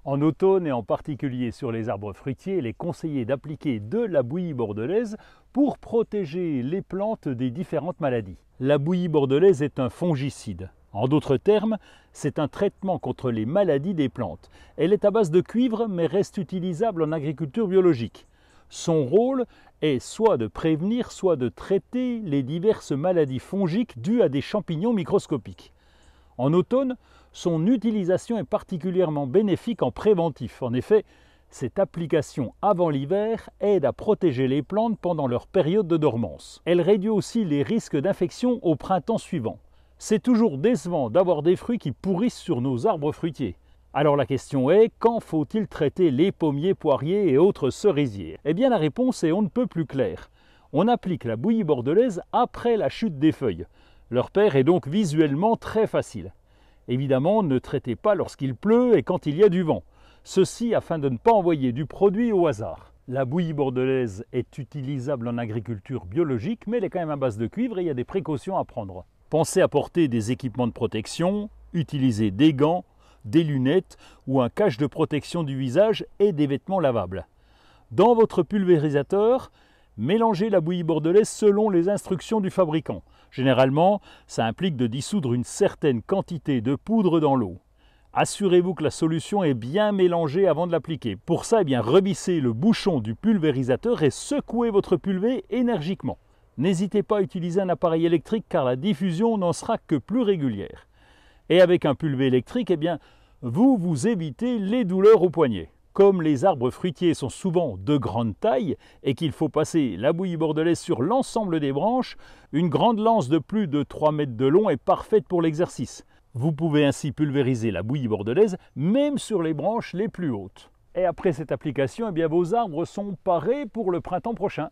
En automne et en particulier sur les arbres fruitiers, il est conseillé d'appliquer de la bouillie bordelaise pour protéger les plantes des différentes maladies. La bouillie bordelaise est un fongicide. En d'autres termes, c'est un traitement contre les maladies des plantes. Elle est à base de cuivre mais reste utilisable en agriculture biologique. Son rôle est soit de prévenir, soit de traiter les diverses maladies fongiques dues à des champignons microscopiques. En automne, son utilisation est particulièrement bénéfique en préventif. En effet, cette application avant l'hiver aide à protéger les plantes pendant leur période de dormance. Elle réduit aussi les risques d'infection au printemps suivant. C'est toujours décevant d'avoir des fruits qui pourrissent sur nos arbres fruitiers. Alors la question est, quand faut-il traiter les pommiers, poiriers et autres cerisiers? Eh bien la réponse est on ne peut plus claire. On applique la bouillie bordelaise après la chute des feuilles. Leur paire est donc visuellement très facile. Évidemment, ne traitez pas lorsqu'il pleut et quand il y a du vent. Ceci afin de ne pas envoyer du produit au hasard. La bouillie bordelaise est utilisable en agriculture biologique, mais elle est quand même à base de cuivre et il y a des précautions à prendre. Pensez à porter des équipements de protection, utilisez des gants, des lunettes ou un cache de protection du visage et des vêtements lavables. Dans votre pulvérisateur, mélangez la bouillie bordelaise selon les instructions du fabricant. Généralement, ça implique de dissoudre une certaine quantité de poudre dans l'eau. Assurez-vous que la solution est bien mélangée avant de l'appliquer. Pour ça, revissez le bouchon du pulvérisateur et secouez votre pulvé énergiquement. N'hésitez pas à utiliser un appareil électrique car la diffusion n'en sera que plus régulière. Et avec un pulvé électrique, vous évitez les douleurs au poignet. Comme les arbres fruitiers sont souvent de grande taille et qu'il faut passer la bouillie bordelaise sur l'ensemble des branches, une grande lance de plus de 3 mètres de long est parfaite pour l'exercice. Vous pouvez ainsi pulvériser la bouillie bordelaise même sur les branches les plus hautes. Et après cette application, vos arbres sont parés pour le printemps prochain.